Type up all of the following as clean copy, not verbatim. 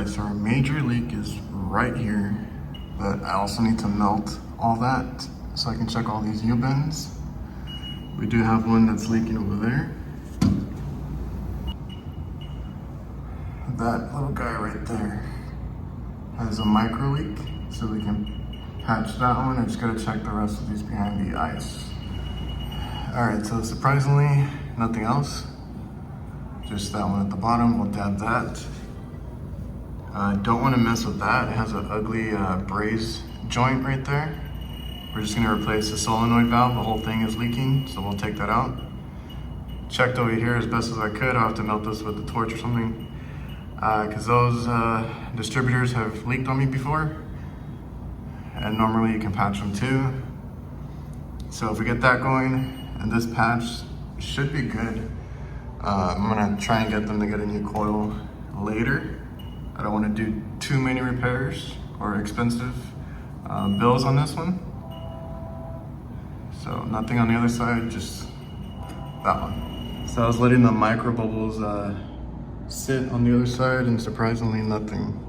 Alright, so our major leak is right here, but I also need to melt all that so I can check all these U-bends. We do have one that's leaking over there. That little guy right there has a micro leak, so we can patch that one. I just gotta check the rest of these behind the ice. Alright, so surprisingly, nothing else. Just that one at the bottom, we'll dab that. Don't want to mess with that. It has an ugly braze joint right there. We're just going to replace the solenoid valve. The whole thing is leaking, so we'll take that out. Checked over here as best as I could. I'll have to melt this with a torch or something, because those distributors have leaked on me before, and normally you can patch them too. So if we get that going, and this patch should be good, I'm going to try and get them to get a new coil later. I don't want to do too many repairs or expensive bills on this one. So nothing on the other side, just that one. So I was letting the micro bubbles sit on the other side, and surprisingly nothing.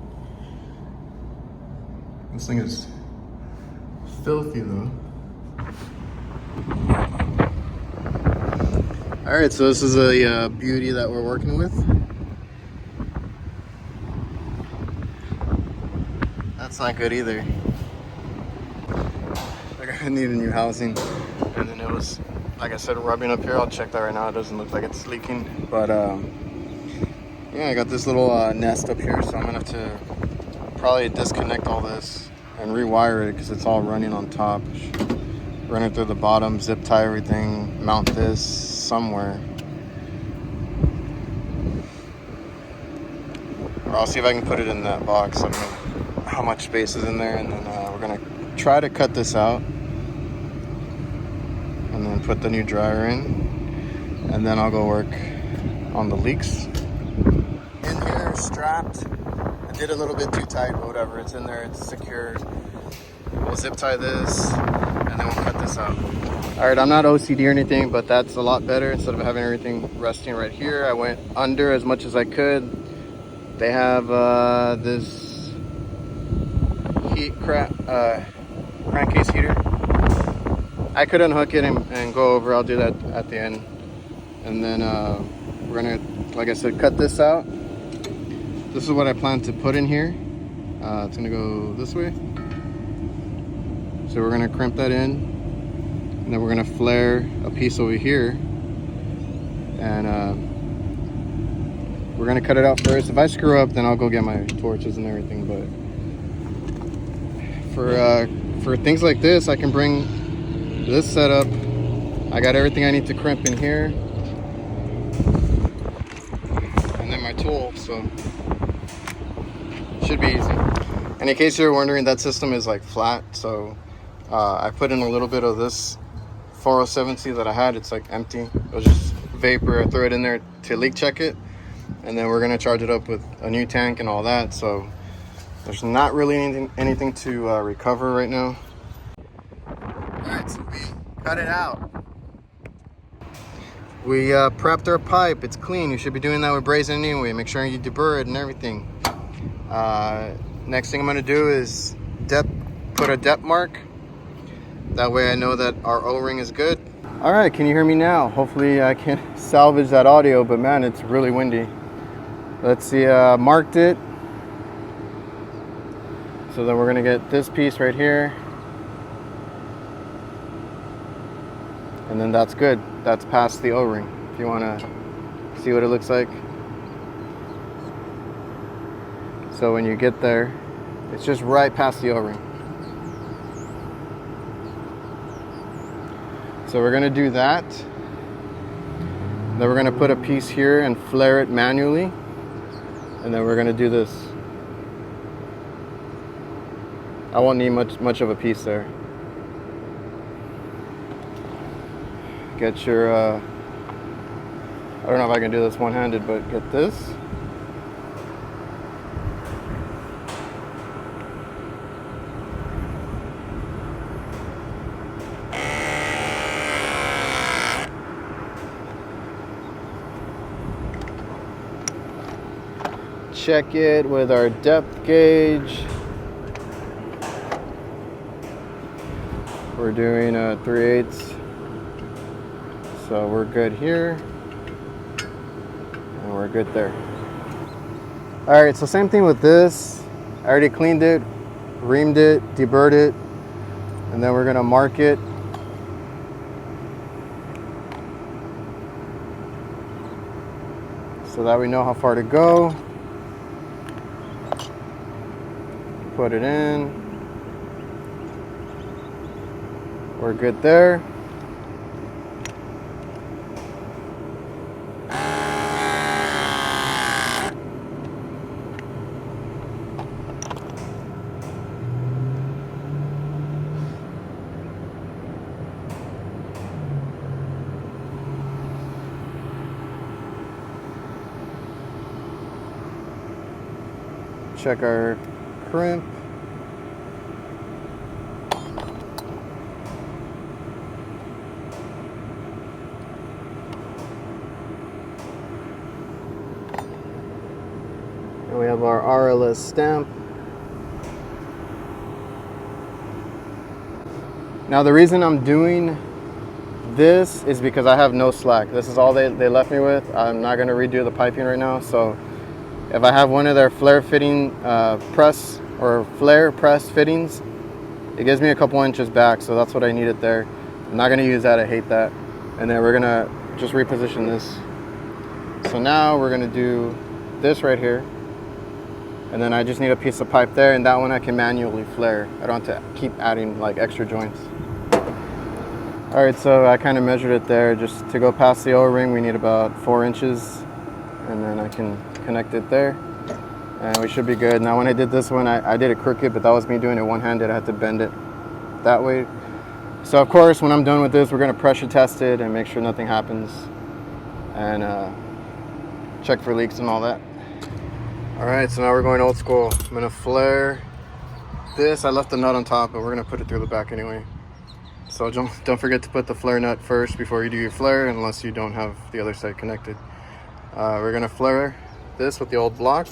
This thing is filthy though. All right, so this is a beauty that we're working with. That's not good either. Like, I need a new housing, and then it was, like I said, rubbing up here. I'll check that right now. It doesn't look like it's leaking, but yeah, I got this little nest up here, so I'm gonna have to probably disconnect all this and rewire it because it's all running on top. Run it through the bottom, zip tie everything, mount this somewhere. Or I'll see if I can put it in that box. I don't know how much space is in there, and then we're gonna try to cut this out and then put the new dryer in, and then I'll go work on the leaks. In here, strapped. I did a little bit too tight, but whatever, it's in there, it's secure. We'll zip tie this, and then we'll cut this out. All right, I'm not OCD or anything, but that's a lot better. Instead of having everything resting right here, I went under as much as I could. They have this crankcase heater. I could unhook it and go over. I'll do that at the end. And then we're gonna, like I said, cut this out. This is what I plan to put in here. It's gonna go this way. So we're gonna crimp that in, and then we're gonna flare a piece over here, and we're gonna cut it out first. If I screw up, then I'll go get my torches and everything. But for things like this, I can bring this setup. I got everything I need to crimp in here, and then my tool, so it should be easy. And in case you're wondering, that system is like flat, so I put in a little bit of this 407C that I had. It's like empty. It was just vapor. I threw it in there to leak check it, and then we're gonna charge it up with a new tank and all that. So there's not really anything to recover right now. All right, so we cut it out. We prepped our pipe. It's clean. You should be doing that with Brazing anyway. Make sure you deburr it and everything. Next thing I'm gonna do is put a depth mark. That way I know that our O-ring is good. All right, can you hear me now? Hopefully I can salvage that audio, but man, it's really windy. Let's see, marked it. So then we're gonna get this piece right here. And then that's good. That's past the O-ring. If you wanna see what it looks like. So when you get there, it's just right past the O-ring. So we're gonna do that. Then we're gonna put a piece here and flare it manually. And then we're gonna do this. I won't need much of a piece there. Get your, I don't know if I can do this one-handed, but get this. check it with our depth gauge. We're doing 3/8, so we're good here, and we're good there. All right, so same thing with this. I already cleaned it, reamed it, deburred it, and then we're gonna mark it. So that we know how far to go. Put it in. We're good there. Check our crimp. And we have our RLS stamp. Now the reason I'm doing this is because I have no slack. This is all they left me with. I'm not going to redo the piping right now, so if I have one of their flare fitting press or flare press fittings, it gives me a couple inches back, so that's what I needed there. I'm not going to use that, I hate that. And then we're going to just reposition this. So now we're going to do this right here, and then I just need a piece of pipe there, and that one I can manually flare. I don't have to keep adding like extra joints. All right, so I kind of measured it there. Just to go past the O-ring, we need about 4 inches, and then I can connect it there, and we should be good. Now when I did this one, I did it crooked, but that was me doing it one-handed. I had to bend it that way. So of course, when I'm done with this, we're going to pressure test it and make sure nothing happens, and check for leaks and all that. All right, so now we're going old school. I'm going to flare this. I left the nut on top, but we're going to put it through the back anyway. So don't forget to put the flare nut first before you do your flare, unless you don't have the other side connected. We're going to flare this with the old block.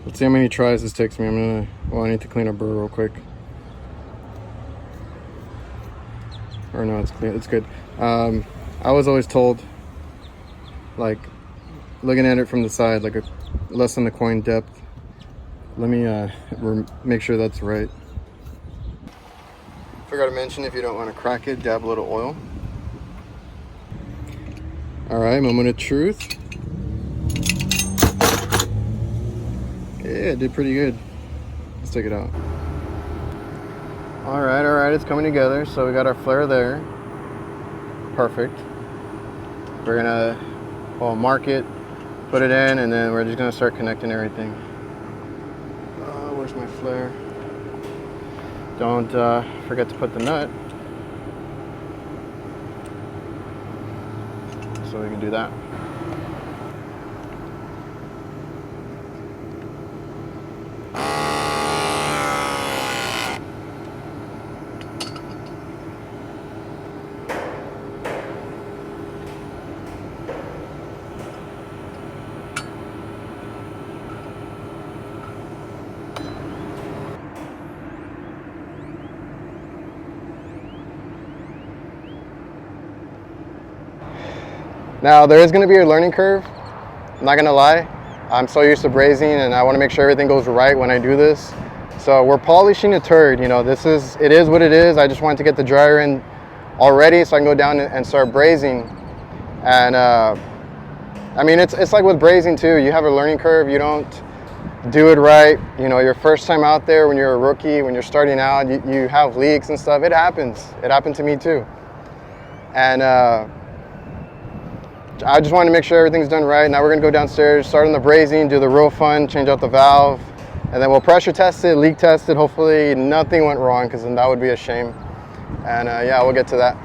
Let's see how many tries this takes me. I need to clean a burr real quick. Or no, it's clean, it's good. I was always told, like, looking at it from the side, like less than the coin depth. Let me make sure that's right. Forgot to mention, if you don't want to crack it, dab a little oil. All right, moment of truth. Yeah, it did pretty good. Let's take it out. All right, it's coming together. So we got our flare there. Perfect. We're gonna mark it, put it in, and then we're just gonna start connecting everything. Where's my flare? Don't forget to put the nut. So we can do that. Now there is going to be a learning curve. I'm not going to lie. I'm so used to brazing, and I want to make sure everything goes right when I do this. So we're polishing a turd. You know, it is what it is. I just wanted to get the dryer in already so I can go down and start brazing. And I mean, it's like with brazing too. You have a learning curve. You don't do it right. You know, your first time out there, when you're a rookie, when you're starting out, you have leaks and stuff. It happens. It happened to me too. And I just wanted to make sure everything's done right. Now we're gonna go downstairs, start on the brazing, do the real fun, change out the valve, and then we'll pressure test it, leak test it. Hopefully nothing went wrong, because then that would be a shame. And yeah, we'll get to that.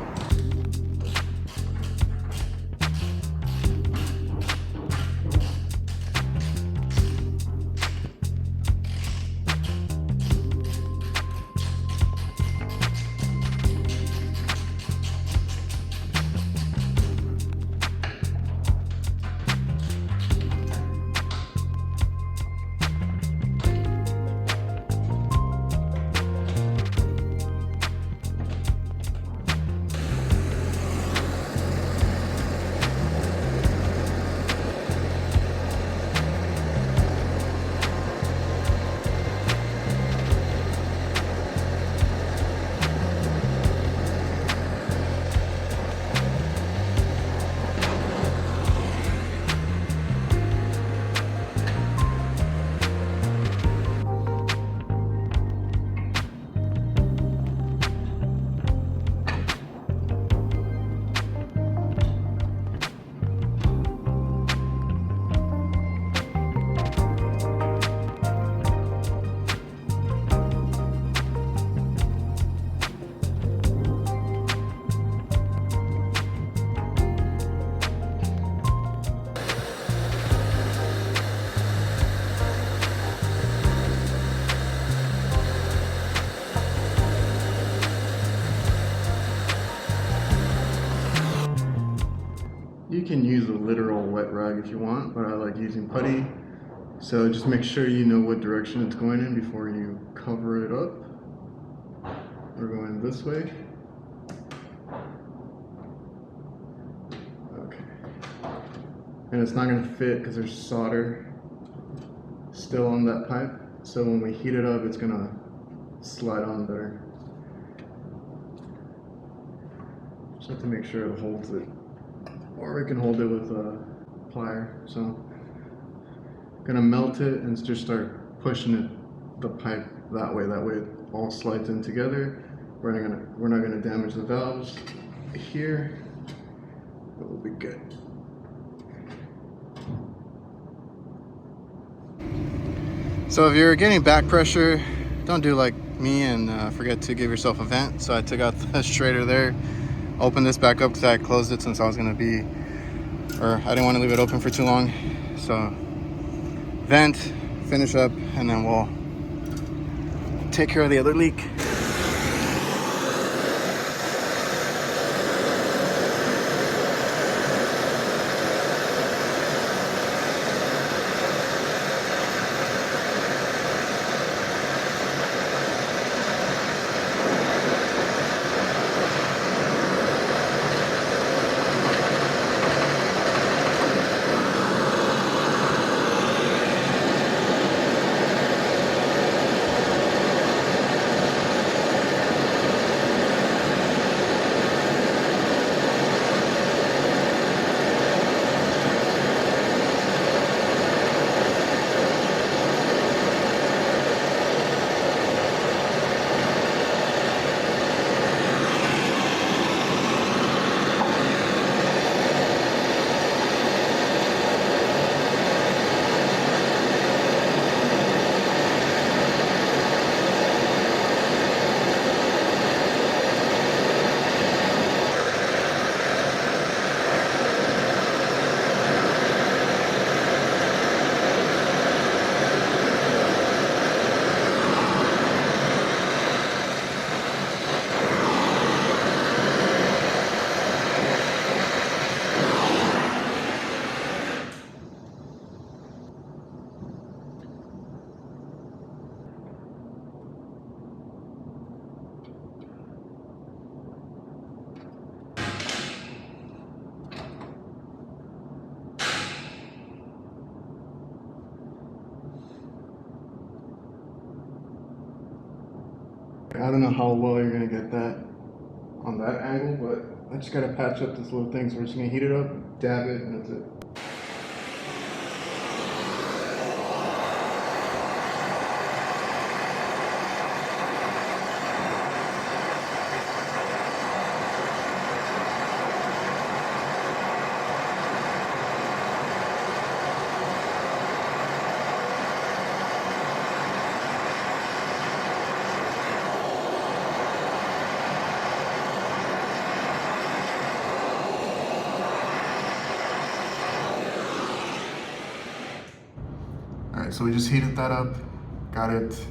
You can use a literal wet rag if you want, but I like using putty. So just make sure you know what direction it's going in before you cover it up. We're going this way. Okay. And it's not gonna fit because there's solder still on that pipe. So when we heat it up, it's gonna slide on better. Just have to make sure it holds it. Or we can hold it with a plier. So gonna melt it and just start pushing it, the pipe that way. That way it all slides in together. We're not gonna damage the valves here. It will be good. So if you're getting back pressure, don't do like me and forget to give yourself a vent. So I took out the straighter there, opened this back up because I had closed it since I was gonna be, or I didn't want to leave it open for too long. So vent, finish up, and then we'll take care of the other leak. I don't know how well you're gonna get that on that angle, but I just gotta patch up this little thing. So we're just gonna heat it up, dab it, and that's it. Alright, so we just heated that up, got it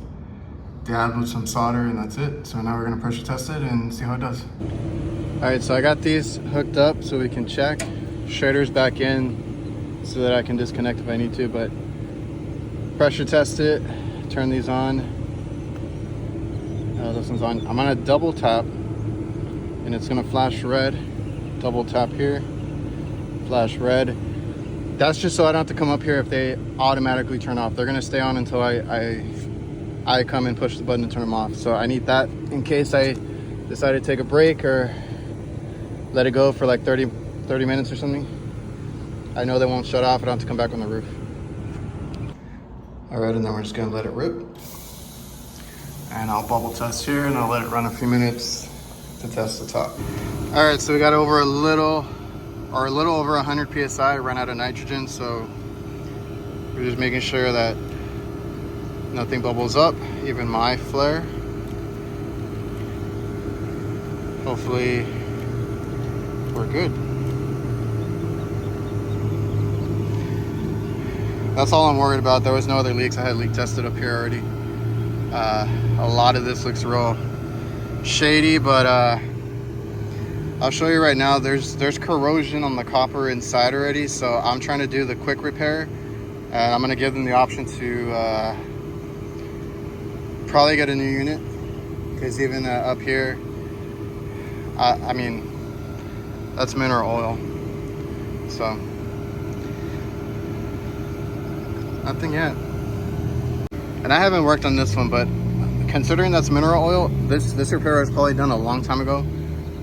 dabbed with some solder, and that's it. So now we're gonna pressure test it and see how it does. Alright, so I got these hooked up so we can check. Shredder's back in so that I can disconnect if I need to, but pressure test it, turn these on. This one's on. I'm gonna double tap and it's gonna flash red. Double tap here, flash red. That's just so I don't have to come up here if they automatically turn off. They're gonna stay on until I come and push the button to turn them off. So I need that in case I decide to take a break or let it go for like 30 minutes or something. I know they won't shut off. I don't have to come back on the roof. All right, and then we're just gonna let it rip. And I'll bubble test here and I'll let it run a few minutes to test the top. All right, so we got over a little over 100 PSI, ran out of nitrogen. So we're just making sure that nothing bubbles up, even my flare. Hopefully we're good. That's all I'm worried about. There was no other leaks. I had leak tested up here already. A lot of this looks real shady, but I'll show you right now. There's corrosion on the copper inside already, so I'm trying to do the quick repair, and I'm gonna give them the option to probably get a new unit, because even up here, I mean, that's mineral oil. So nothing yet. And I haven't worked on this one, but considering that's mineral oil, this repair was probably done a long time ago.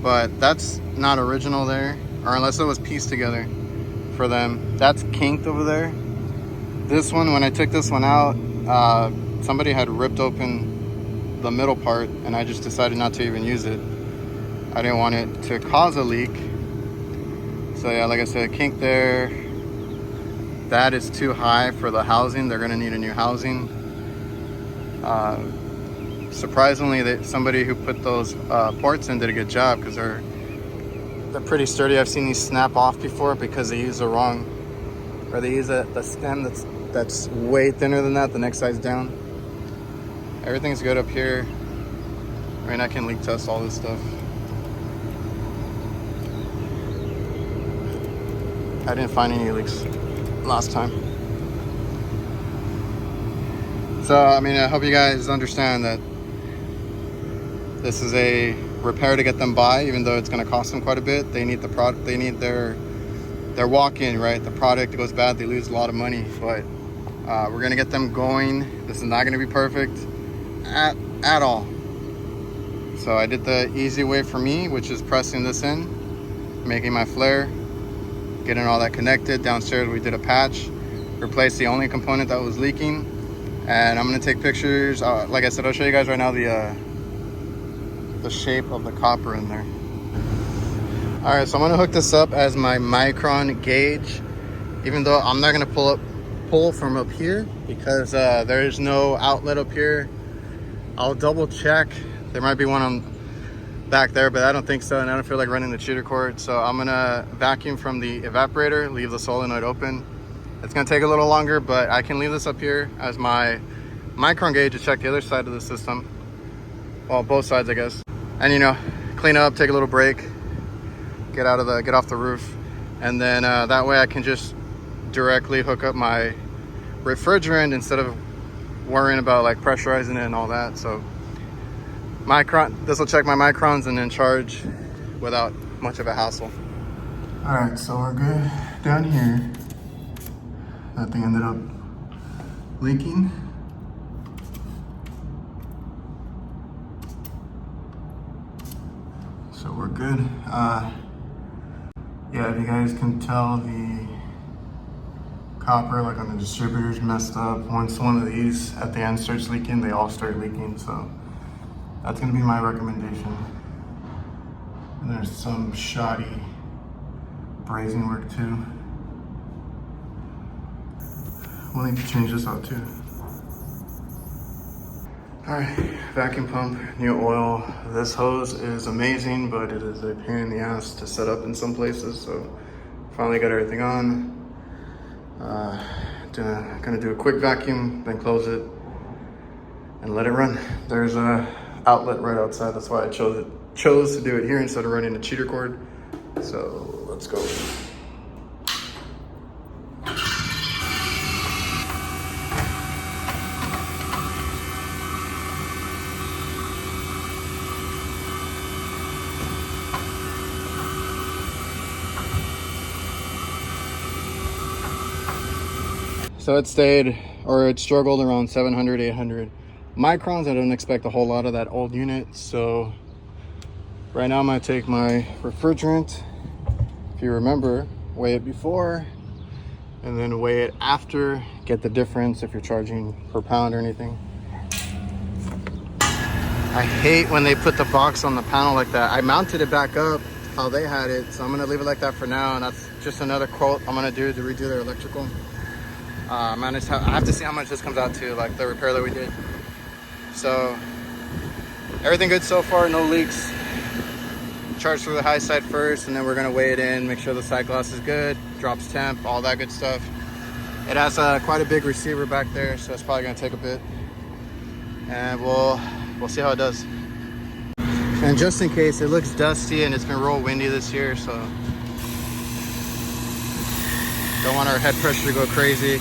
But that's not original there, or unless it was pieced together for them. That's kinked over there. This one, when I took this one out, somebody had ripped open the middle part, and I just decided not to even use it. I didn't want it to cause a leak. So yeah, like I said, kink there. That is too high for the housing. They're gonna need a new housing. Surprisingly, somebody who put those ports in did a good job, because they're pretty sturdy. I've seen these snap off before because they use the wrong, or they use the stem that's way thinner than that, the next size down. Everything's good up here. I mean, I can leak test all this stuff. I didn't find any leaks last time. So, I mean, I hope you guys understand that this is a repair to get them by, even though it's going to cost them quite a bit. They need the product. They need their walk-in, right? The product goes bad, they lose a lot of money. But we're going to get them going. This is not going to be perfect at all. So I did the easy way for me, which is pressing this in, making my flare, getting all that connected. Downstairs we did a patch, replaced the only component that was leaking, and I'm going to take pictures. Like I said, I'll show you guys right now the shape of the copper in there. All right, so I'm gonna hook this up as my micron gauge, even though I'm not gonna pull from up here, because there is no outlet up here. I'll double check. There might be one on back there, but I don't think so, and I don't feel like running the cheater cord. So I'm gonna vacuum from the evaporator, leave the solenoid open. It's gonna take a little longer, but I can leave this up here as my micron gauge to check the other side of the system. Well, both sides, I guess. And, you know, clean up, take a little break, get off the roof, and then that way I can just directly hook up my refrigerant instead of worrying about like pressurizing it and all that. So this will check my microns and then charge without much of a hassle. All right, so we're good down here. That thing ended up leaking. So we're good. Yeah, if you guys can tell, the copper, like on the distributors, messed up. Once one of these at the end starts leaking, they all start leaking. So that's gonna be my recommendation. And there's some shoddy brazing work too. We'll need to change this out too. All right, vacuum pump, new oil. This hose is amazing, but it is a pain in the ass to set up in some places. So finally got everything on. Gonna do a quick vacuum, then close it and let it run. There's a outlet right outside. That's why I chose to do it here instead of running a cheater cord. So let's go. So it struggled around 700, 800 microns. I don't expect a whole lot of that old unit. So right now I'm gonna take my refrigerant. If you remember, weigh it before and then weigh it after. Get the difference if you're charging per pound or anything. I hate when they put the box on the panel like that. I mounted it back up how they had it, so I'm gonna leave it like that for now. And that's just another quote I'm gonna do to redo their electrical. I have to see how much this comes out to, like the repair that we did. So everything good so far, no leaks. Charge through the high side first, and then we're gonna weigh it in, make sure the side glass is good, drops temp, all that good stuff. It has quite a big receiver back there, so it's probably gonna take a bit. And we'll see how it does. And just in case, it looks dusty and it's been real windy this year, so don't want our head pressure to go crazy.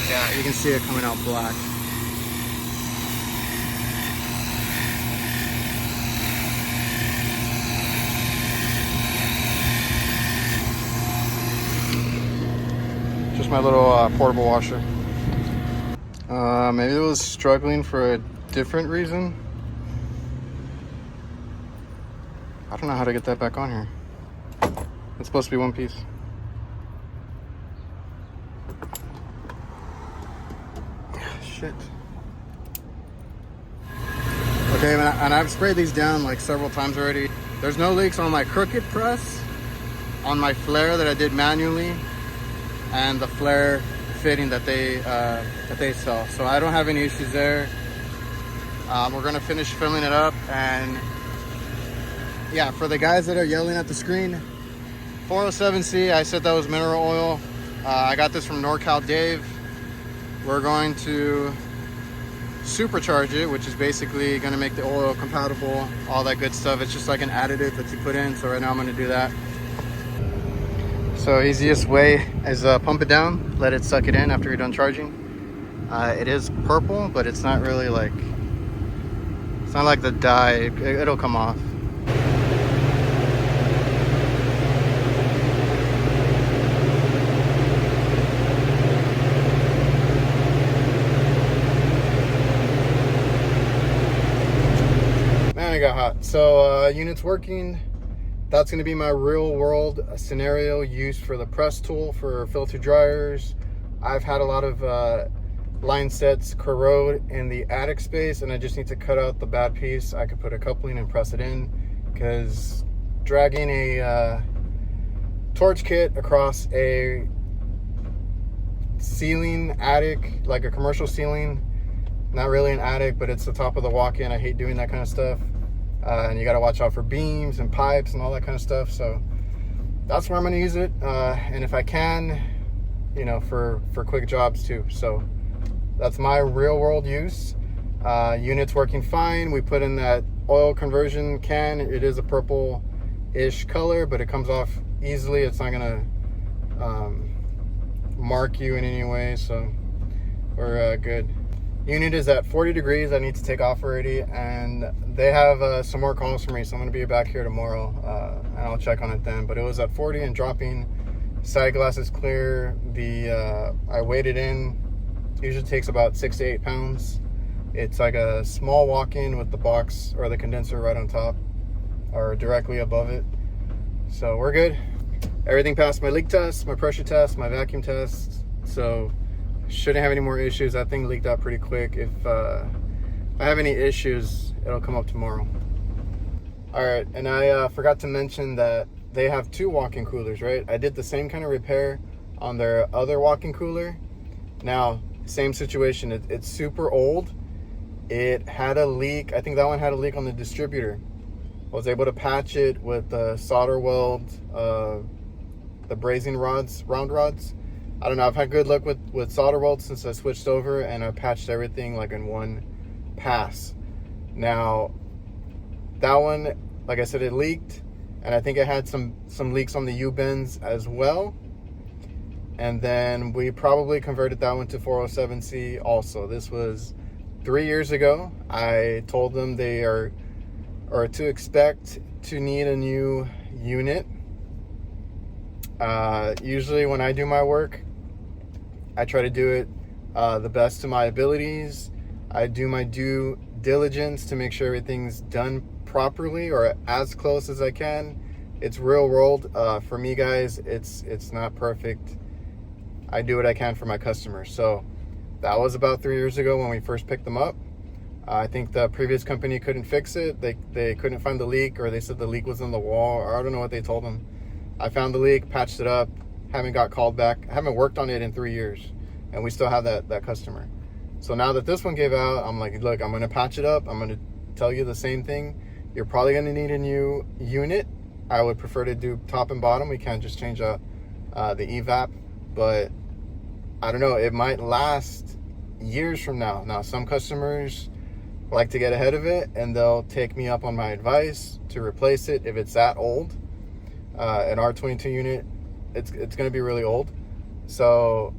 Yeah, you can see it coming out black. Just my little portable washer. Maybe it was struggling for a different reason. I don't know how to get that back on here. It's supposed to be one piece. Shit. Okay, and I've sprayed these down like several times already. There's no leaks on my crooked press, on my flare that I did manually, and the flare fitting that they sell. So I don't have any issues there. We're gonna finish filling it up, and yeah, for the guys that are yelling at the screen, 407C, I said that was mineral oil. I got this from NorCal Dave. We're going to supercharge it, which is basically gonna make the oil compatible, all that good stuff. It's just like an additive that you put in. So right now I'm gonna do that. So easiest way is pump it down, let it suck it in after you're done charging. It is purple, but it's not really like, it's not like the dye, it'll come off. Man, it got hot. So unit's working. That's going to be my real world scenario used for the press tool for filter dryers. I've had a lot of line sets corrode in the attic space, and I just need to cut out the bad piece. I could put a coupling and press it in, because dragging a torch kit across a ceiling attic, like a commercial ceiling, not really an attic, but it's the top of the walk-in. I hate doing that kind of stuff. And you got to watch out for beams and pipes and all that kind of stuff. So that's where I'm going to use it. And if I can, you know, for quick jobs too. So that's my real world use. Unit's working fine. We put in that oil conversion can. It is a purple-ish color, but it comes off easily. It's not going to mark you in any way. So we're good. Unit is at 40 degrees. I need to take off already, and they have some more calls for me, so I'm going to be back here tomorrow, and I'll check on it then. But it was at 40 and dropping. Side glass is clear. I weighed it in. Usually takes about 6 to 8 pounds. It's like a small walk-in with the box or the condenser right on top or directly above it. So we're good. Everything passed my leak test, my pressure test, my vacuum test. So shouldn't have any more issues. That thing leaked out pretty quick. If I have any issues, it'll come up tomorrow. All right, and I forgot to mention that they have 2 walk-in coolers, right? I did the same kind of repair on their other walk-in cooler. Now, same situation. It's super old. It had a leak. I think that one had a leak on the distributor. I was able to patch it with the solder weld, the brazing rods, round rods. I don't know, I've had good luck with solder welds since I switched over, and I patched everything like in one pass. Now, that one, like I said, it leaked, and I think it had some leaks on the U-bends as well. And then we probably converted that one to 407C also. This was 3 years ago. I told them they are to expect to need a new unit. Usually when I do my work, I try to do it the best to my abilities. I do my due diligence to make sure everything's done properly or as close as I can. It's real world. For me, guys, it's not perfect. I do what I can for my customers. So that was about 3 years ago when we first picked them up. I think the previous company couldn't fix it. They couldn't find the leak, or they said the leak was in the wall, or I don't know what they told them. I found the leak, patched it up, haven't got called back. I haven't worked on it in 3 years, and we still have that customer. So now that this one gave out, I'm like, look, I'm gonna patch it up. I'm gonna tell you the same thing. You're probably gonna need a new unit. I would prefer to do top and bottom. We can't just change out the evap, but I don't know, it might last years from now. Now, some customers like to get ahead of it, and they'll take me up on my advice to replace it if it's that old. An R22 unit, it's going to be really old. So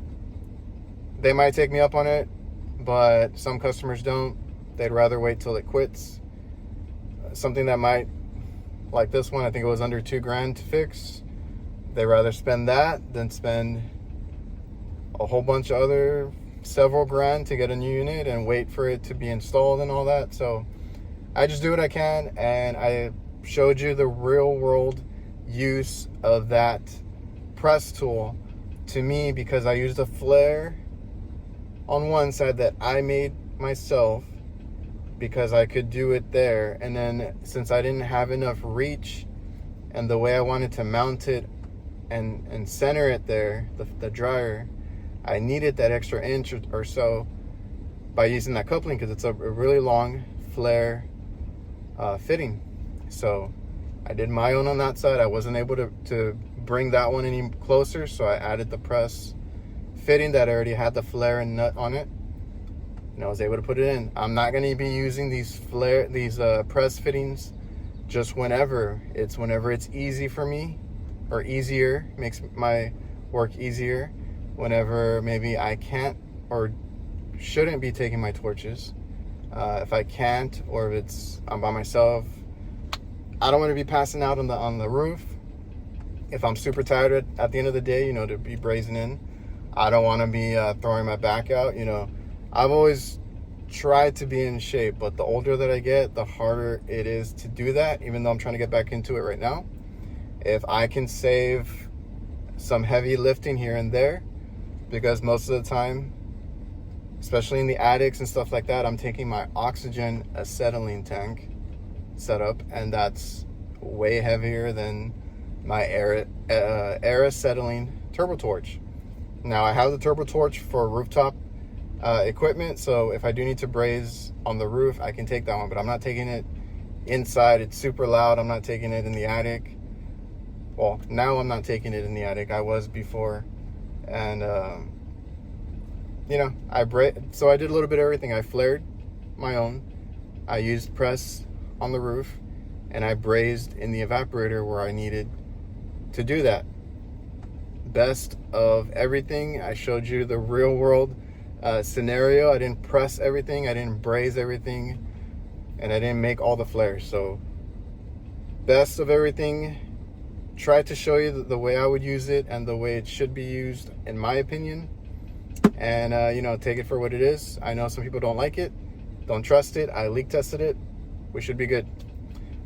they might take me up on it, but some customers don't. They'd rather wait till it quits. Something that might, like this one, I think it was under $2,000 to fix. They'd rather spend that than spend a whole bunch of other several grand to get a new unit and wait for it to be installed and all that. So I just do what I can, and I showed you the real world use of that press tool to me, because I used a flare on one side that I made myself because I could do it there, and then since I didn't have enough reach and the way I wanted to mount it and center it there, the dryer, I needed that extra inch or so by using that coupling, because it's a really long flare fitting. So I did my own on that side. I wasn't able to bring that one any closer, so I added the press fitting that already had the flare and nut on it, and I was able to put it in. I'm not going to be using these press fittings just whenever. It's whenever it's easy for me, or easier, makes my work easier. Whenever maybe I can't or shouldn't be taking my torches, if I can't, or if I'm by myself, I don't want to be passing out on the roof. If I'm super tired at the end of the day, to be brazing in, I don't want to be throwing my back out. I've always tried to be in shape, but the older that I get, the harder it is to do that, even though I'm trying to get back into it right now. If I can save some heavy lifting here and there, because most of the time, especially in the attics and stuff like that, I'm taking my oxygen acetylene tank setup, and that's way heavier than my air acetylene turbo torch. Now, I have the turbo torch for rooftop equipment, so if I do need to braze on the roof, I can take that one, but I'm not taking it inside. It's super loud. I'm not taking it in the attic. Well, now I'm not taking it in the attic. I was before. And so I did a little bit of everything. I flared my own, I used press on the roof, and I brazed in the evaporator where I needed to do that. Best of everything. I showed you the real world scenario. I didn't press everything, I didn't braze everything, and I didn't make all the flares. So best of everything. Tried to show you the way I would use it and the way it should be used, in my opinion. And take it for what it is. I know some people don't like it, don't trust it. I leak tested it. We should be good.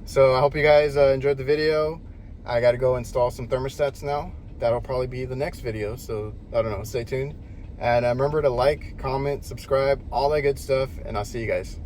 So I hope you guys enjoyed the video. I got to go install some thermostats now. That'll probably be the next video, so I don't know, stay tuned. And remember to like, comment, subscribe, all that good stuff, and I'll see you guys.